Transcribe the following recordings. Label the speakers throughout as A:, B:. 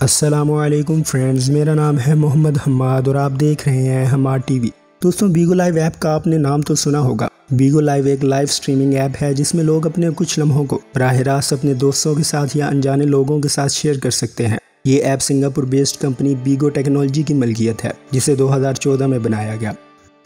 A: السلام علیکم فرینڈز، میرا نام ہے محمد حماد اور آپ دیکھ رہے ہیں حماد ٹی وی۔ دوستوں، بیگو لائیو ایپ کا آپ نے نام تو سنا ہوگا۔ بیگو لائیو ایک لائیو سٹریمنگ ایپ ہے جس میں لوگ اپنے کچھ لمحوں کو براہ راست اپنے دوستوں کے ساتھ یا انجانے لوگوں کے ساتھ شیئر کر سکتے ہیں۔ یہ app Singapore based company Bigo technology کی ملکیت ہے جسے 2014 میں بنایا گیا۔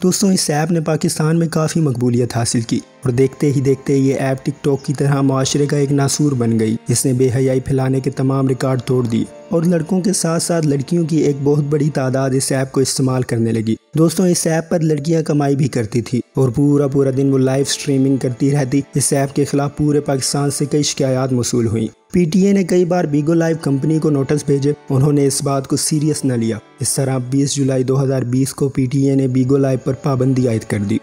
A: دوستوں، اس ایپ نے پاکستان میں کافی مقبولیت حاصل کی اور دیکھتے ہی دیکھتے یہ ایپ ٹک ٹاک کی طرح معاشرے کا ایک ناسور بن گئی، جس نے بے حیائی پھیلانے کے تمام ریکارڈ توڑ دیے اور لڑکوں کے ساتھ ساتھ لڑکیوں کی ایک بہت بڑی تعداد اس ایپ کو استعمال کرنے لگی۔ دوستوں، اس ایپ پر لڑکیاں کمائی بھی کرتی تھی اور پورا دن وہ لائیو سٹریمنگ کرتی رہتی۔ اس ایپ کے خلاف پورے پاکستان سے کئی شکایات موصول ہوئیں۔ پی ٹی اے نے کئی بار بیگو لائیو کمپنی کو نوٹس بھیجے، انہوں نے اس بات کو سیریس نہ لیا۔ اس طرح 20 جولائی 2020 کو پی ٹی اے نے بیگو لائیو پر پابندی عائد کر دی۔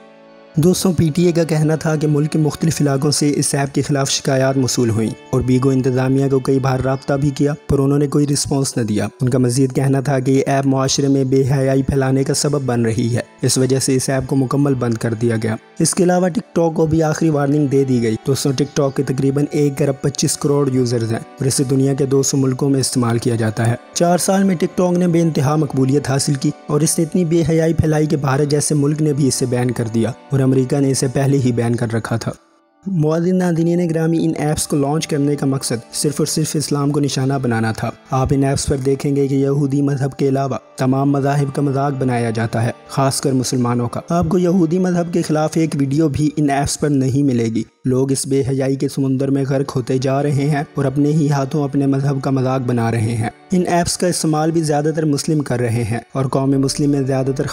A: دوستوں، پی ٹی اے کا کہنا تھا کہ ملک کے مختلف علاقوں سے اس ایپ کے خلاف شکایات موصول ہوئیں اور بیگو انتظامیہ کو کئی بار رابطہ بھی کیا پر انہوں نے کوئی رسپانس نہ دیا۔ ان کا مزید کہنا تھا کہ یہ ایپ معاشرے میں بے حیائی پھیلانے کا سبب بن رہی ہے، اس وجہ سے اس ایپ کو مکمل بند کر دیا گیا۔ اس کے علاوہ ٹک ٹاک کو بھی آخری وارننگ دے دی گئی۔ دوستوں، ٹک ٹاک کے تقریباً 1.25 کروڑ یوزرز ہیں اور اسے دنیا کے 200 ملکوں میں استعمال کیا جاتا ہے۔ 4 سال میں ٹک ٹاک نے بے انتہا مقبولیت حاصل کی اور اس نے اتنی بے حیائی پھیلائی کہ بھارت جیسے ملک نے بھی اسے بین کر دیا اور امریکہ نے اسے پہلے ہی بین کر رکھا تھا۔ معزز ناظرین گرامی، ان ایپس کو لانچ کرنے کا مقصد صرف اور صرف اسلام کو نشانہ بنانا تھا۔ آپ ان ایپس پر دیکھیں گے کہ یہودی مذہب کے علاوہ تمام مذاہب کا مذاق بنایا جاتا ہے، خاص کر مسلمانوں کا۔ آپ کو یہودی مذہب کے خلاف ایک ویڈیو بھی ان ایپس پر نہیں ملے گی۔ لوگ اس بے حیائی کے سمندر میں غرق ہوتے جا رہے ہیں اور اپنے ہی ہاتھوں اپنے مذہب کا مذاق بنا رہے ہیں۔ ان ایپس کا استعمال بھی زیادہ تر مسلم کر رہے ہیں اور قوم مسلم میں زیادہ تر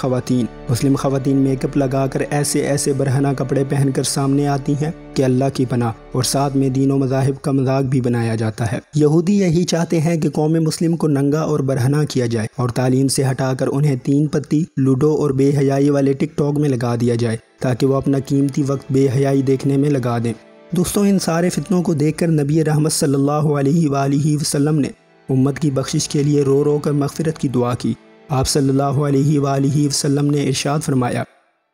A: مسلم خواتین میک اپ لگا کر ایسے برہنہ کپڑے پہن کر سامنے آتی ہیں کہ اللہ کی پناہ، اور ساتھ میں دین و مذاہب کا مذاق بھی بنایا جاتا ہے۔ یہودی یہی چاہتے ہیں کہ قوم مسلم کو ننگا اور برہنہ کیا جائے اور تعلیم سے ہٹا کر انہیں 3 پتی، لوڈو اور بے حیائی والے ٹک ٹاک میں لگا دیا جائے تاکہ وہ اپنا قیمتی وقت بے حیائی دیکھنے میں لگا دیں۔ دوستوں، ان سارے فتنوں کو دیکھ کر نبی رحمت صلی اللہ علیہ وآلہ وسلم نے امت کی بخشش کے لیے رو رو کر مغفرت کی دعا کی۔ آپ صلی اللہ علیہ وآلہ وسلم نے ارشاد فرمایا،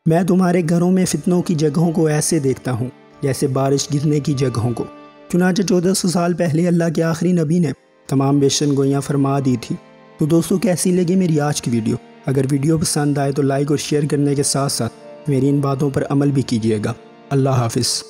A: میں تمہارے گھروں میں فتنوں کی جگہوں کو ایسے دیکھتا ہوں جیسے بارش گرنے کی جگہوں کو۔ چنانچہ 1400 سال پہلے اللہ کے آخری نبی نے تمام پیشن گوئیاں فرما دی تھی۔ تو دوستوں، کیسی لگی میری آج کی ویڈیو؟ اگر ویڈیو پسند آئے تو لائک اور شیئر کرنے کے ساتھ ساتھ میری ان باتوں پر عمل بھی کیجیے گا۔ اللہ حافظ۔